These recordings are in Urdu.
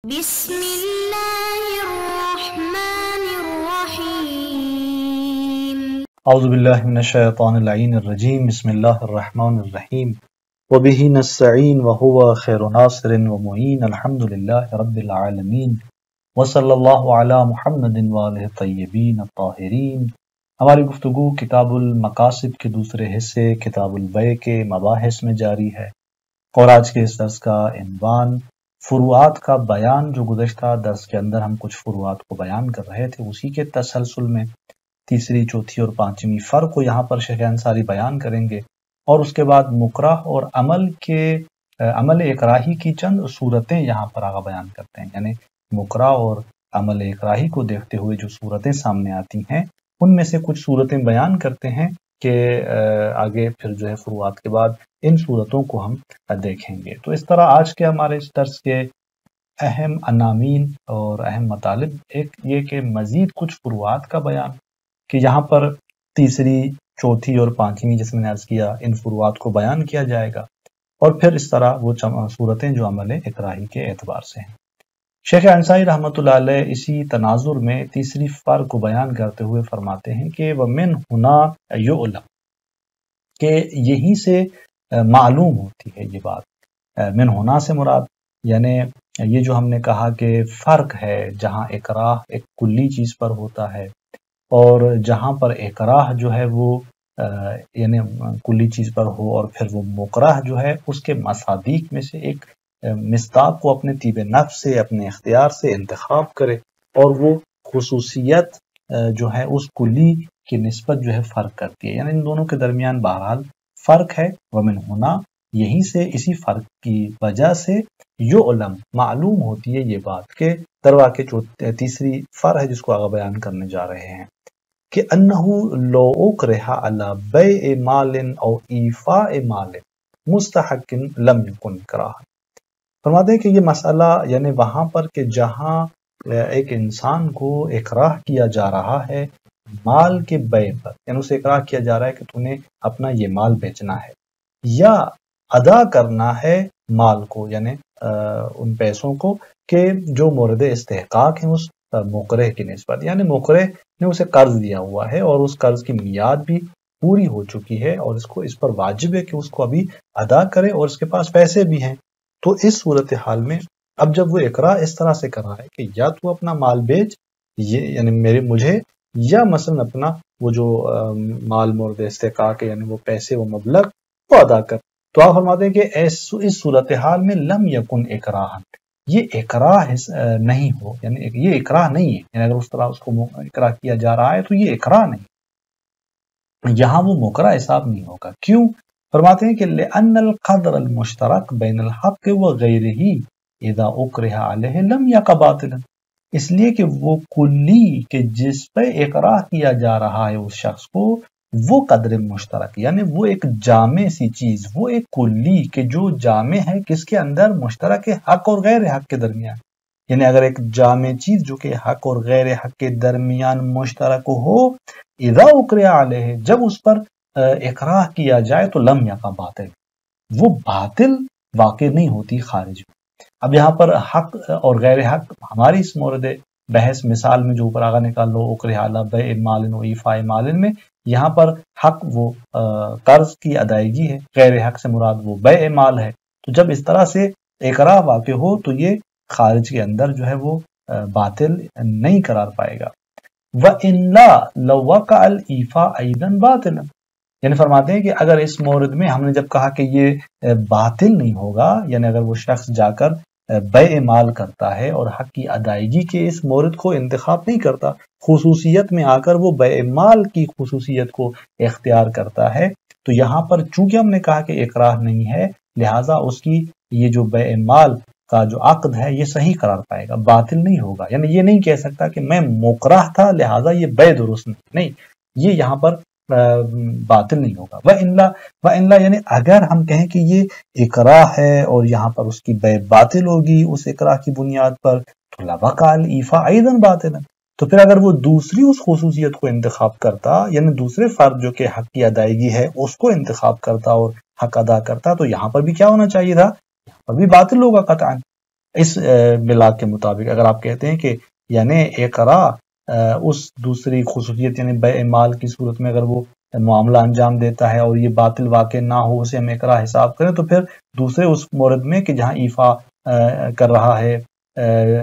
بسم اللہ الرحمن الرحیم اعوذ باللہ من الشیطان اللعین الرجیم بسم اللہ الرحمن الرحیم وبہ نستعین وہو خیر ناصر ومعین الحمدللہ رب العالمین وصلی اللہ علی محمد وآلہ الطیبین الطاہرین۔ ہماری گفتگو کتاب المقاصد کے دوسرے حصے کتاب البیع کے مباحث میں جاری ہے، اور آج کے اس درس کا عنوان فروعات کا بیان، جو گزشتہ درس کے اندر ہم کچھ فروعات کو بیان کر رہے تھے، اسی کے تسلسل میں تیسری، چوتھی اور پانچویں فرق کو یہاں پر شیخ انصاری بیان کریں گے، اور اس کے بعد مکرہ اور عمل اکراہی کی چند صورتیں یہاں پر آگا بیان کرتے ہیں، یعنی مکرہ اور عمل اکراہی کو دیکھتے ہوئے جو صورتیں سامنے آتی ہیں ان میں سے کچھ صورتیں بیان کرتے ہیں کہ آگے پھر جو ہے فروعات کے بعد ان صورتوں کو ہم دیکھیں گے۔ تو اس طرح آج کے ہمارے اس درس کے اہم عناوین اور اہم مطالب ایک یہ کہ مزید کچھ فروعات کا بیان، کہ یہاں پر تیسری، چوتھی اور پانچویں جس میں نے عرض کیا ان فروعات کو بیان کیا جائے گا، اور پھر اس طرح وہ صورتیں جو عمل اکراہی کے اعتبار سے ہیں۔ شیخ انصاری رحمۃ اللہ علیہ اسی تناظر میں تیسری فرق کو بیان کرتے ہوئے فرماتے ہیں کہ وَمِنْ هُنَا يُعْلَمُ، کہ یہیں سے معلوم ہوتی ہے یہ بات۔ من ہونا سے مراد یعنی یہ جو ہم نے کہا کہ فرق ہے، جہاں اکراہ ایک کلی چیز پر ہوتا ہے اور جہاں پر اکراہ جو ہے وہ یعنی کلی چیز پر ہو، اور پھر وہ مکرہ جو ہے اس کے مصادیق میں سے ایک مصداق کو اپنے طیب نفس سے، اپنے اختیار سے انتخاب کرے، اور وہ خصوصیت جو ہے اس کلی کی نسبت جو ہے فرق کرتی ہے، یعنی ان دونوں کے درمیان بہرحال فرق ہے۔ ومن ہونا، یہیں سے اسی فرق کی وجہ سے یعلم، معلوم ہوتی ہے یہ بات، کہ درواقع تیسری فرق ہے جس کو آگے بیان کرنے جا رہے ہیں، کہ انہ لو اکرہ علی بیع مال او ایفاء مال مستحق لم یکن کراہ۔ فرماتے ہیں کہ یہ مسئلہ یعنی وہاں پر کہ جہاں ایک انسان کو اکراہ کیا جا رہا ہے مال کے بیع پر، یعنی اسے اکراہ کیا جا رہا ہے کہ تو نے اپنا یہ مال بیچنا ہے یا ادا کرنا ہے مال کو، یعنی ان پیسوں کو کہ جو مورد استحقاق ہیں اس مکرہ کی نسبت، یعنی مکرہ نے اسے قرض دیا ہوا ہے اور اس قرض کی میعاد بھی پوری ہو چکی ہے، اور اس پر واجب ہے کہ اس کو ابھی ادا کرے، اور اس کے پاس پیسے بھی ہیں۔ تو اس صورتحال میں اب جب وہ اقرار اس طرح سے کر رہا ہے کہ یا تو اپنا مال بیچ، یہ یعنی مجھے، یا مثلا اپنا وہ جو مال مورد استحقاق ہے یعنی وہ پیسے، وہ مبلغ وہ ادا کر، تو آپ فرماتے ہیں کہ اس صورتحال میں لم یکن اکراہ، یہ اکراہ نہیں ہو، یعنی یہ اکراہ نہیں ہے، یعنی اگر اس طرح اس کو اکراہ کیا جا رہا ہے تو یہ اکراہ نہیں، یہاں وہ مکرہ حساب نہیں ہوگا۔ کیوں؟ فرماتے ہیں کہ لأن القدر المشترک بین الحق وغیرہ اذا اکرہ علیہ لم یقع باطلا، اس لیے کہ وہ کلی کہ جس پہ اقرار کیا جا رہا ہے اس شخص کو، وہ قدر مشترک یعنی وہ ایک جامع سی چیز، وہ ایک کلی کہ جو جامع ہے کس کے اندر، مشترک حق اور غیر حق کے درمیان، یعنی اگر ایک جامع چیز جو کہ حق اور غیر حق کے درمیان مشترک ہو، اذا اکرہ علیہ، جب اس پر اقرار کیا جائے تو لم یقع باطل، وہ باطل واقع نہیں ہوتی خارج میں۔ اب یہاں پر حق اور غیر حق ہماری اس مورد بحث مثال میں جو اوپر آگا نکال لو، اکرہ علی بیع مال و ایفاء مال میں، یہاں پر حق وہ قرض کی ادائیگی ہے، غیر حق سے مراد وہ بیع مال ہے، تو جب اس طرح سے اقرار واقع ہو تو یہ خارج کے اندر جو ہے وہ باطل نہیں قرار پائے گا۔ وَإِلَّا لَوْ وَقَعَ الْإِيفَاءُ أَيْضًا بَاطِلًا، یعنی فرماتے ہیں کہ اگر اس مورد میں ہم نے جب کہا کہ یہ باطل نہیں ہوگا، یعنی اگر وہ شخص جا کر بیع مال کرتا ہے اور حق کی ادائیگی کے اس مورد کو انتخاب نہیں کرتا، خصوصیت میں آ کر وہ بیع مال کی خصوصیت کو اختیار کرتا ہے، تو یہاں پر چونکہ ہم نے کہا کہ اقرار نہیں ہے، لہٰذا اس کی یہ جو بیع مال کا جو عقد ہے یہ صحیح قرار پائے گا، باطل نہیں ہوگا، یعنی یہ نہیں کہہ سکتا کہ میں مکرہ تھا لہٰذا یہ بیع درست نہیں، یہ یہاں پر باطل نہیں ہوگا۔ وَإِلَّا یعنی اگر ہم کہیں کہ یہ اقراہ ہے اور یہاں پر اس کی بیع باطل ہوگی اس اقراہ کی بنیاد پر، تو لَوَقَعَ الْإِيفَاءُ أَيْضًا بَاطِلًا، تو پھر اگر وہ دوسری اس خصوصیت کو انتخاب کرتا، یعنی دوسرے فرد جو کہ حق کی ادائیگی ہے اس کو انتخاب کرتا اور حق ادا کرتا، تو یہاں پر بھی کیا ہونا چاہیے تھا، یہاں پر بھی باطل ہوگا قطعاً۔ اس بلا کے مطابق اگر آپ کہتے ہیں کہ یعنی اقرا اس دوسری خصوصیت یعنی بیع مال کی صورت میں اگر وہ معاملہ انجام دیتا ہے اور یہ باطل واقع نہ ہو اسے ہم اقرا حساب کریں تو پھر دوسرے اس مورد میں کہ جہاں ایفا کر رہا ہے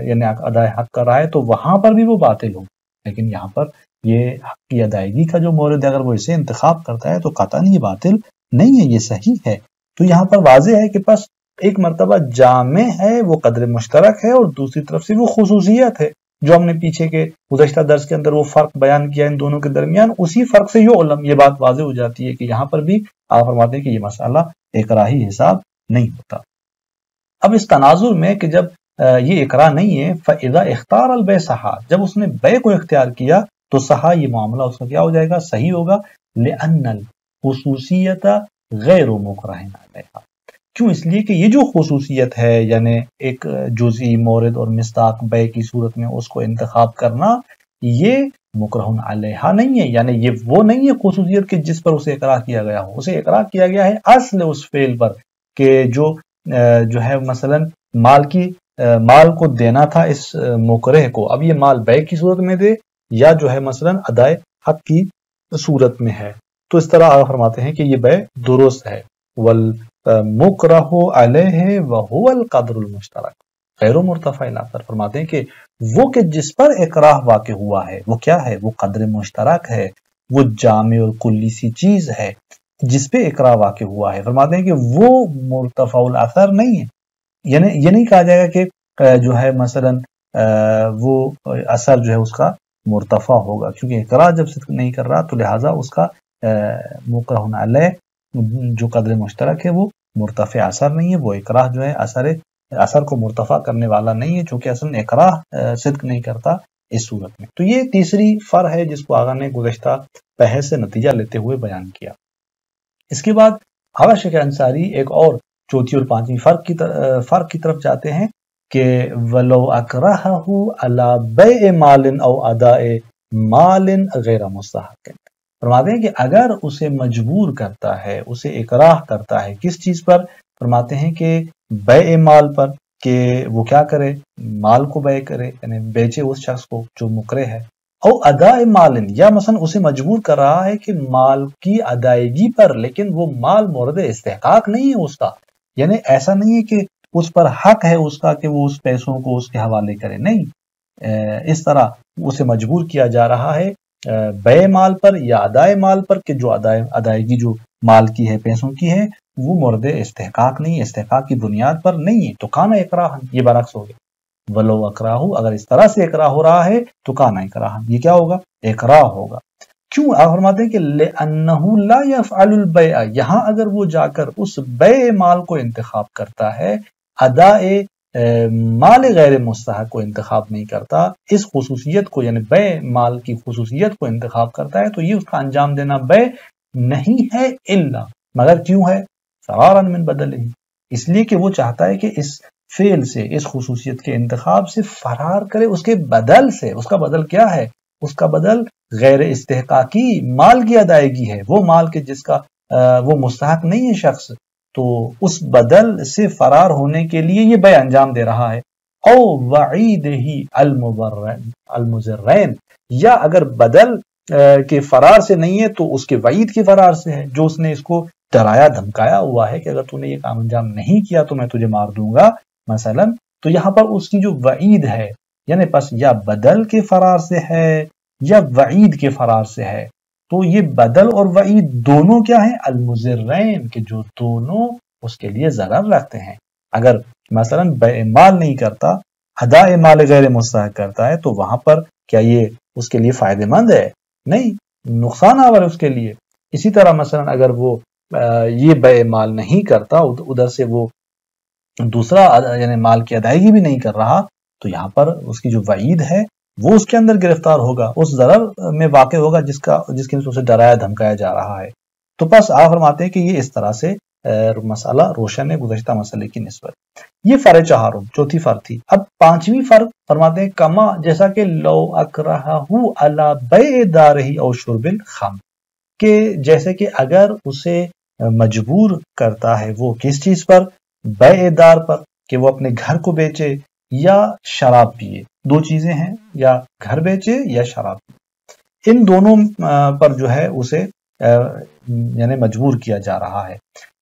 یعنی ادائے حق کر رہا ہے تو وہاں پر بھی وہ باطل ہو، لیکن یہاں پر یہ حق کی ادائیگی کا جو مورد ہے اگر وہ اسے انتخاب کرتا ہے تو قطعاً یہ باطل نہیں ہے، یہ صحیح ہے۔ تو یہاں پر واضح ہے کہ بس ایک مرتبہ جامع ہے وہ قدر مشترک ہے اور دوسری طرف سے وہ خصوصیت ہے جو ہم نے پیچھے کے گزشتہ درس کے اندر وہ فرق بیان کیا ان دونوں کے درمیان، اسی فرق سے یہ بات واضح ہو جاتی ہے کہ یہاں پر بھی آپ فرماتے ہیں کہ یہ مسئلہ اقراہی حساب نہیں ہوتا۔ اب اس تناظر میں کہ جب یہ اقرا نہیں ہے فَإِذَا اختار البیع صحا، جب اس نے بیع کو اختیار کیا تو صحا یہ معاملہ اس کا کیا ہو جائے گا، صحیح ہوگا۔ لِأَنَّ الْخُصُوصِيَّةَ غَيْرُ مُكْرَهٍ عَلَيْهَا، کیوں؟ اس لیے کہ یہ جو خصوصیت ہے یعنی ایک جزئی مورد اور مصداق بیع کی صورت میں اس کو انتخاب کرنا یہ مکرہ علیہا نہیں ہے، یعنی یہ وہ نہیں ہے خصوصیت کہ جس پر اسے اقرار کیا گیا ہو، اسے اقرار کیا گیا ہے اصل اس فعل پر کہ جو ہے مثلا مال کو دینا تھا اس مکرہ کو، اب یہ مال بیع کی صورت میں دے یا جو ہے مثلا ادائے حق کی صورت میں ہے، تو اس طرح آپ فرماتے ہیں کہ یہ بیع درست ہے۔ والمکرہ علیہ وہو القدر المشترک غیر مرتفع الاثر، فرماتے ہیں کہ وہ کہ جس پر اکراہ واقع ہوا ہے وہ کیا ہے، وہ قدر مشترک ہے، وہ جامع اور کلی سی چیز ہے جس پہ اکراہ واقع ہوا ہے۔ فرماتے ہیں کہ وہ مرتفع الاثر نہیں ہے، یعنی یہ نہیں کہا جائے گا کہ جو ہے مثلا وہ اثر جو ہے اس کا مرتفع ہوگا، کیونکہ اکراہ جب صدق نہیں کر رہا تو لہٰذا اس کا مکرہ علیہ جو قدر مشترک ہے وہ مرتفع اثر نہیں ہے، وہ اکراہ جو ہے اثر کو مرتفع کرنے والا نہیں ہے، چونکہ اصل اکراہ صدق نہیں کرتا اس صورت میں۔ تو یہ تیسری فر ہے جس کو آغا نے گزشتہ بحث سے نتیجہ لیتے ہوئے بیان کیا۔ اس کے بعد آغا شیخ انصاری ایک اور چوتھی اور پانچویں فرق کی طرف جاتے ہیں کہ وَلَوْ أَكْرَهَهُ عَلَى بَيْعِ مَالٍ أَوْ أَدَاءِ مَالٍ غَيْرَ مُسْتَحَقٍ، فرماتے ہیں کہ اگر اسے مجبور کرتا ہے، اسے اکراہ کرتا ہے کس چیز پر، فرماتے ہیں کہ بیع مال پر، کہ وہ کیا کرے، مال کو بیع کرے یعنی بیچے اس شخص کو جو مکرہ ہے، او اداء مال، یا مثلا اسے مجبور کر رہا ہے کہ مال کی ادائیگی پر، لیکن وہ مال مورد استحقاق نہیں ہے اس کا، یعنی ایسا نہیں ہے کہ اس پر حق ہے اس کا کہ وہ اس پیسوں کو اس کے حوالے کرے، نہیں، اس طرح اسے مجبور کیا جا رہا ہے بیع مال پر یا ادائے مال پر کہ جو ادائیگی جو مال کی ہے، پیسوں کی ہے، وہ مورد استحقاق نہیں، استحقاق کی بنیاد پر نہیں ہے، تو کانا اکراہ، یہ برعکس ہو گیا۔ ولو اکراہ، اگر اس طرح سے اکراہ ہو رہا ہے تو کانا اکراہ، یہ کیا ہوگا، اکراہ ہوگا۔ کیوں؟ آپ فرماتے ہیں کہ لأنہ لا یفعل البیع، یہاں اگر وہ جا کر اس بیع مال کو انتخاب کرتا ہے، ادائے مال غیر مستحق کو انتخاب نہیں کرتا، اس خصوصیت کو یعنی بیع مال کی خصوصیت کو انتخاب کرتا ہے، تو یہ اس کا انجام دینا بیع نہیں ہے، الا مگر کیوں ہے، فرارا من بدلہ، اس لیے کہ وہ چاہتا ہے کہ اس فعل سے، اس خصوصیت کے انتخاب سے فرار کرے اس کے بدل سے۔ اس کا بدل کیا ہے؟ اس کا بدل غیر استحقاقی مال کی ادائیگی ہے، وہ مال کے جس کا وہ مستحق نہیں ہے شخص، تو اس بدل سے فرار ہونے کے لیے یہ بیع انجام دے رہا ہے۔ او وعیدہی المضرین، یا اگر بدل کے فرار سے نہیں ہے تو اس کے وعید کے فرار سے ہے، جو اس نے اس کو ڈرایا دھمکایا ہوا ہے کہ اگر تو نے یہ کام انجام نہیں کیا تو میں تجھے مار دوں گا مثلا، تو یہاں پر اس کی جو وعید ہے یعنی پس یا بدل کے فرار سے ہے یا وعید کے فرار سے ہے، تو یہ بدل اور وعید دونوں کیا ہیں، المضرین، کہ جو دونوں اس کے لیے ضرر رکھتے ہیں۔ اگر مثلا بیع مال نہیں کرتا، اداء مال غیر مستحق کرتا ہے، تو وہاں پر کیا یہ اس کے لیے فائدہ مند ہے؟ نہیں، نقصان آور ہے اس کے لیے۔ اسی طرح مثلا اگر وہ یہ بیع مال نہیں کرتا، ادھر سے وہ دوسرا یعنی مال کی ادائیگی بھی نہیں کر رہا، تو یہاں پر اس کی جو وعید ہے وہ اس کے اندر گرفتار ہوگا، اس ضرر میں واقع ہوگا جس کی نسبت سے ڈرایا دھمکایا جا رہا ہے۔ تو بس آپ فرماتے ہیں کہ یہ اس طرح سے مسئلہ روشن ہے گزشتہ مسئلے کی نسبت۔ یہ فرع چہارم، چوتھی فرق تھی۔ اب پانچویں فرق فرماتے ہیں کما، جیسا کہ لو اکرہہ علی بیع دارہ او شرب الخمر، کہ جیسے کہ اگر اسے مجبور کرتا ہے وہ کس چیز پر، بیع دار پر، کہ وہ اپنے گھر کو بیچے یا شراب پیے، دو چیزیں ہیں، یا گھر بیچے یا شراب پیے، ان دونوں پر جو ہے اسے یعنی مجبور کیا جا رہا ہے۔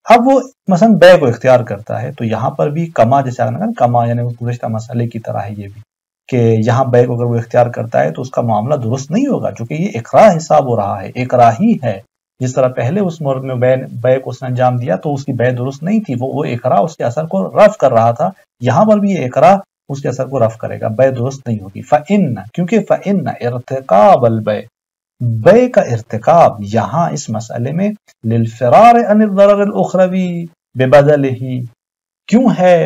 اب وہ مثلا بے کو اختیار کرتا ہے، تو یہاں پر بھی کما، جیسے کما یعنی گزشتہ مسئلے کی طرح ہے یہ بھی، کہ یہاں بے کو اگر وہ اختیار کرتا ہے تو اس کا معاملہ درست نہیں ہوگا، چونکہ یہ اکراہ حساب ہو رہا ہے، اکراہی ہے۔ جس طرح پہلے اس مورد میں بے کو اس نے انجام دیا تو اس کی بے درست نہیں تھی، وہ اکراہ اس کے اثر کو رفع کر رہا تھا، یہاں پر بھی یہ اکراہ اس کے اثر کو رفع کرے گا، بے درست نہیں ہوگی۔ فَإِنَّ، کیونکہ فَإِنَّ ارتقاب البے، بے کا ارتکاب یہاں اس مسئلے میں للفرار عن الضرر الاخروی ببدلہ، کیوں ہے؟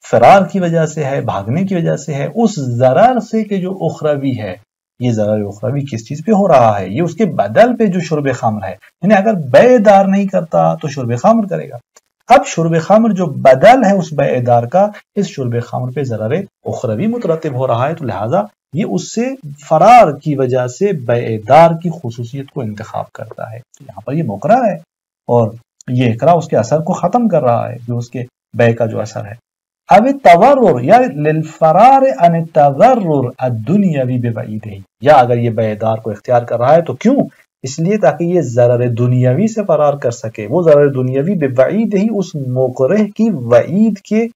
فرار کی وجہ سے ہے، بھاگنے کی وجہ سے ہے اس ضرر سے کہ جو اخروی ہے۔ یہ ضرر اخروی کس چیز پہ ہو رہا ہے؟ یہ اس کے بدل پہ جو شرب خمر ہے، یعنی اگر بے دار نہیں کرتا تو شرب خمر کرے گا، اب شرب خمر جو بدل ہے اس بے دار کا، اس شرب خمر پہ ضرر اخروی مترتب ہو رہا ہے، تو لہٰذا یہ اس سے فرار کی وجہ سے بے دار کی خصوصیت کو انتخاب کرتا ہے۔ یہاں پر یہ مکرہ ہے اور یہ اکراہ اس کے اثر کو ختم کر رہا ہے، جو اس کے بے کا جو اثر ہے۔ اب تضرر یا للفرار عن التضرر الدنیوی ببعیدہ، یا اگر یہ بے دار کو اختیار کر رہا ہے تو کیوں؟ اس لیے تاکہ یہ ضرر دنیاوی سے فرار کر سکے، وہ ضرر دنیاوی ببعیدہ ہی اس مکرہ کی وعید کے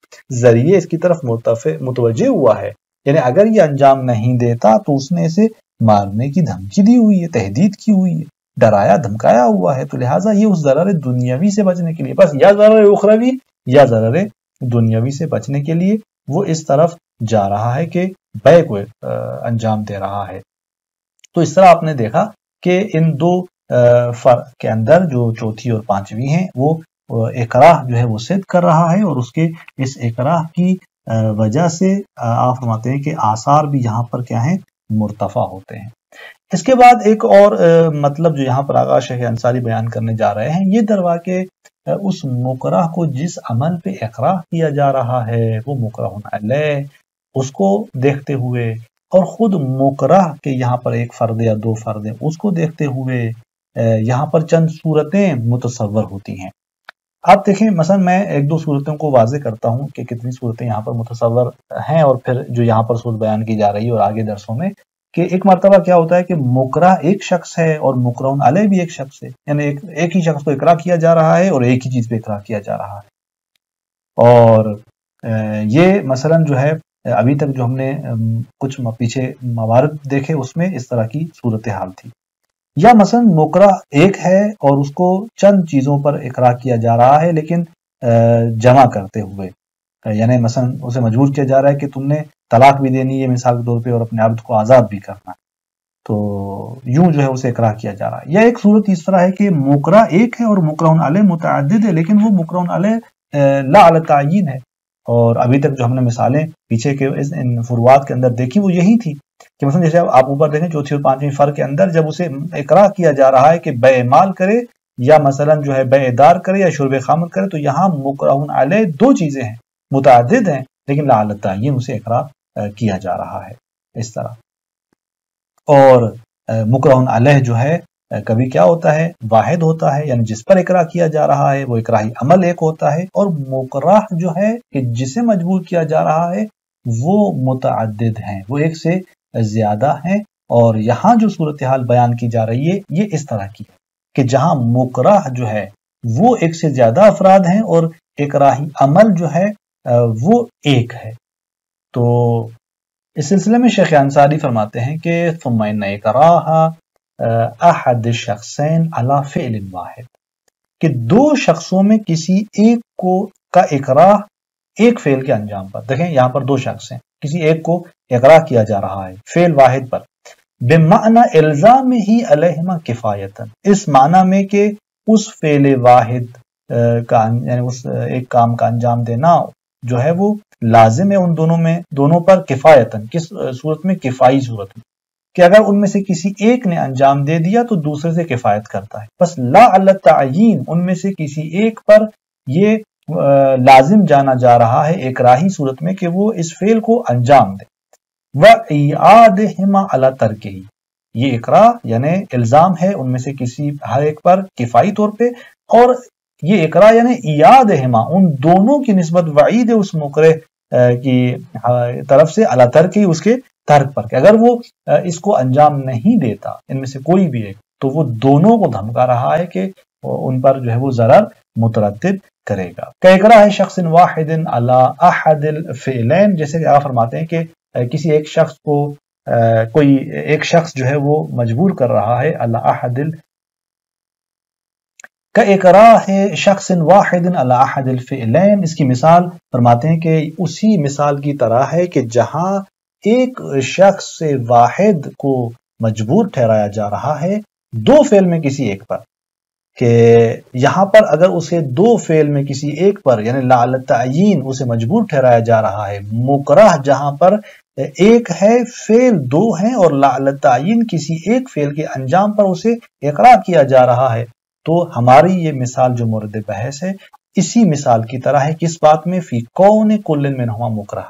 ذریعے اس کی طرف متوجہ ہوا ہے، یعنی اگر یہ انجام نہیں دیتا تو اس نے اسے مارنے کی دھمکی دی ہوئی ہے، تہدید کی ہوئی ہے، ڈرایا دھمکایا ہوا ہے، تو لہٰذا یہ اس ضرر دنیاوی سے بچنے کے لیے، بس یا ضرر اخروی یا ضرر دنیاوی سے بچنے کے لیے وہ اس طرف جا رہا ہے کہ بے کو انجام دے رہا ہے۔ تو اس طرح آپ نے دیکھا کہ ان دو فرق کے اندر جو چوتھی اور پانچویں ہیں وہ اکراہ جو ہے وہ صد کر رہا ہے، اور اس کے اس اکراہ کی وجہ سے آپ فرماتے ہیں کہ آثار بھی یہاں پر کیا ہیں؟ مرتفع ہوتے ہیں۔ اس کے بعد ایک اور مطلب جو یہاں پر آغا شیخ انصاری بیان کرنے جا رہے ہیں، یہ دروا کہ اس مکرہ کو جس عمل پہ اکراہ کیا جا رہا ہے وہ مکرہ علیہ، اس کو دیکھتے ہوئے، اور خود مکرہ کے یہاں پر ایک فرد یا دو فرد ہیں اس کو دیکھتے ہوئے یہاں پر چند صورتیں متصور ہوتی ہیں۔ آپ دیکھیں مثلا میں ایک دو صورتوں کو واضح کرتا ہوں کہ کتنی صورتیں یہاں پر متصور ہیں، اور پھر جو یہاں پر صورت بیان کی جا رہی ہے اور آگے درسوں میں، کہ ایک مرتبہ کیا ہوتا ہے کہ مکرہ ایک شخص ہے اور مکرہ علیہ بھی ایک شخص ہے، یعنی ایک ہی شخص کو اکراہ کیا جا رہا ہے اور ایک ہی چیز پہ اکراہ کیا جا رہا ہے۔ اور یہ مثلا جو ہے ابھی تک جو ہم نے کچھ پیچھے موارد دیکھے اس میں اس طرح کی صورتحال تھی، یا مثلا مکرہ ایک ہے اور اس کو چند چیزوں پر اکراہ کیا جا رہا ہے لیکن جمع کرتے ہوئے، یعنی مثلا اسے مجبور کیا جا رہا ہے کہ تم نے طلاق بھی دینی ہے مثال کے طور پہ اور اپنے عبد کو آزاد بھی کرنا، تو یوں جو ہے اسے اکراہ کیا جا رہا ہے۔ یا ایک صورت اس طرح ہے کہ مکرہ ایک ہے اور مکرہ علیہ متعدد ہے، لیکن وہ مکرہ علیہ لا علی تعیین ہے، اور ابھی تک جو ہم نے مثالیں پیچھے کے ان فروعات کے اندر دیکھی وہ یہی تھی کہ مثلا جیسے آپ اوپر دیکھیں چوتھی اور پانچویں فرق کے اندر جب اسے اکراہ کیا جا رہا ہے کہ بے مال کرے یا مثلا جو ہے بے دار کرے یا شرب خمر کرے، تو یہاں مکرہ علیہ دو چیزیں ہیں، متعدد ہیں، لیکن لا علی تعیین اسے اکراہ کیا جا رہا ہے اس طرح۔ اور مکرہ علیہ جو ہے کبھی کیا ہوتا ہے؟ واحد ہوتا ہے، یعنی جس پر اکراہ کیا جا رہا ہے وہ اکراہی عمل ایک ہوتا ہے، اور مکرہ جو ہے کہ جسے مجبور کیا جا رہا ہے وہ متعدد ہیں، وہ ایک سے زیادہ ہیں۔ اور یہاں جو صورتحال بیان کی جا رہی ہے یہ اس طرح کی ہے کہ جہاں مکرہ جو ہے وہ ایک سے زیادہ افراد ہیں اور اکراہی عمل جو ہے وہ ایک ہے۔ تو اس سلسلے میں شیخ انصاری فرماتے ہیں کہ ثم ان اکراہ احد شخصین علی فعل واحد، کہ دو شخصوں میں کسی ایک کو کا اکراہ ایک فعل کے انجام پر، دیکھیں یہاں پر دو شخص ہیں، کسی ایک کو اکراہ کیا جا رہا ہے فعل واحد پر، بمعنی الزام ہی علیہما کفایتاً، اس معنی میں کہ اس فعل واحد کا یعنی اس ایک کام کا انجام دینا جو ہے وہ لازم ہے ان دونوں پر کفایتاً، کس صورت میں؟ کفائی صورت میں، کہ اگر ان میں سے کسی ایک نے انجام دے دیا تو دوسرے سے کفایت کرتا ہے، بس لا علی تعیین، ان میں سے کسی ایک پر یہ لازم جانا جا رہا ہے اکراہی صورت میں کہ وہ اس فعل کو انجام دے، وَإِعَادِهِمَا عَلَى تَرْكِهِ، یہ اکراہ یعنی الزام ہے ان میں سے کسی ہر ایک پر کفائی طور پہ، اور یہ اقرا یعنی ایاد ہما، ان دونوں کی نسبت وعید ہے اس مکرہ کی طرف سے علی ترک اس کے ترک پر، کہ اگر وہ اس کو انجام نہیں دیتا ان میں سے کوئی بھی ایک، تو وہ دونوں کو دھمکا رہا ہے کہ ان پر جو ہے وہ ضرر مترتب کرے گا۔ کہ اقرا ہے شخص واحد علی احد الفعلین، جیسے کہ آپ فرماتے ہیں کہ کسی ایک شخص کو کوئی ایک شخص جو ہے وہ مجبور کر رہا ہے علی احد کا اقرا ہے شخص واحد علی احد الفعلین، اس کی مثال فرماتے ہیں کہ اسی مثال کی طرح ہے کہ جہاں ایک شخص سے واحد کو مجبور ٹھہرایا جا رہا ہے دو فعل میں کسی ایک پر، کہ یہاں پر اگر اسے دو فعل میں کسی ایک پر یعنی لا علی التعیین اسے مجبور ٹھہرایا جا رہا ہے، مکرہ جہاں پر ایک ہے فعل دو ہیں اور لا علی التعیین کسی ایک فعل کے انجام پر اسے اقرا کیا جا رہا ہے، تو ہماری یہ مثال جو مورد بحث ہے اسی مثال کی طرح ہے، کس بات میں؟ فی کون کل منہما مکرہ،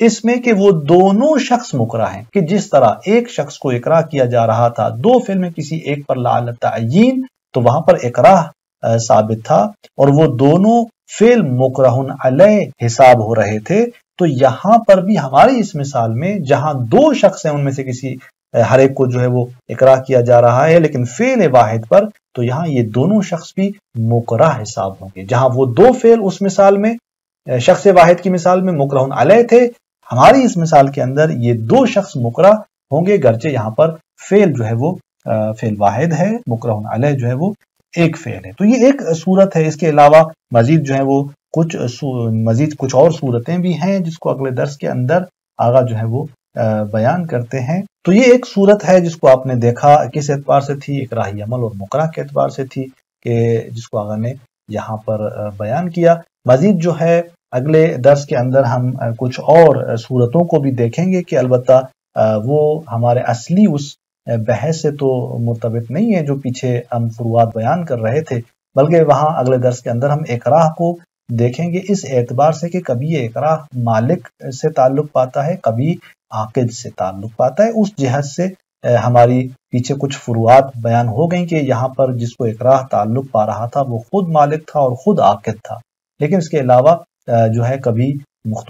اس میں کہ وہ دونوں شخص مکرہ ہیں، کہ جس طرح ایک شخص کو اقرا کیا جا رہا تھا دو فعل میں کسی ایک پر لا علی التعیین، تو وہاں پر اقراہ ثابت تھا اور وہ دونوں فعل مکرہ علیہ حساب ہو رہے تھے، تو یہاں پر بھی ہماری اس مثال میں جہاں دو شخص ہیں ان میں سے کسی ہر ایک کو جو ہے وہ اقرا کیا جا رہا ہے لیکن فعل واحد پر، تو یہاں یہ دونوں شخص بھی مکرہ حساب ہوں گے۔ جہاں وہ دو فعل اس مثال میں شخص واحد کی مثال میں مکرہ علیہ تھے، ہماری اس مثال کے اندر یہ دو شخص مکرہ ہوں گے، گرچہ یہاں پر فعل جو ہے وہ فعل واحد ہے، مکرہ علیہ جو ہے وہ ایک فعل ہے۔ تو یہ ایک صورت ہے، اس کے علاوہ مزید جو ہے وہ کچھ اور صورتیں بھی ہیں جس کو اگلے درس کے اندر آغا جو ہے وہ بیان کرتے ہیں۔ تو یہ ایک صورت ہے جس کو آپ نے دیکھا کس اعتبار سے تھی، اکراہی عمل اور مکرہ کے اعتبار سے تھی، کہ جس کو آغا نے یہاں پر بیان کیا۔ مزید جو ہے اگلے درس کے اندر ہم کچھ اور صورتوں کو بھی دیکھیں گے کہ البتہ وہ ہمارے اصلی اس بحث سے تو مرتبط نہیں ہے جو پیچھے ہم فروعات بیان کر رہے تھے، بلکہ وہاں اگلے درس کے اندر ہم اکراہ کو دیکھیں گے اس اعتبار سے کہ کبھی یہ اکراہ مالک سے تعلق پاتا ہے، کبھی عاقد سے تعلق پاتا ہے۔ اس جہت سے ہماری پیچھے کچھ فروعات بیان ہو گئیں کہ یہاں پر جس کو اکراہ تعلق پا رہا تھا وہ خود مالک تھا اور خود عاقد تھا، لیکن اس کے علاوہ جو ہے کبھی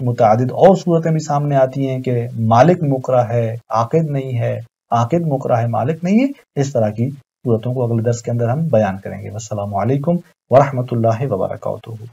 متعدد اور صورتیں بھی سامنے آتی ہیں کہ مالک مکرہ ہے عاقد نہیں ہے، عاقد مکرہ ہے مالک نہیں ہے۔ اس طرح کی صورتوں کو اگلے درس کے اندر ہم بیان کریں گے۔ والسلام علیکم ورحمۃ اللہ وبرکاتہ۔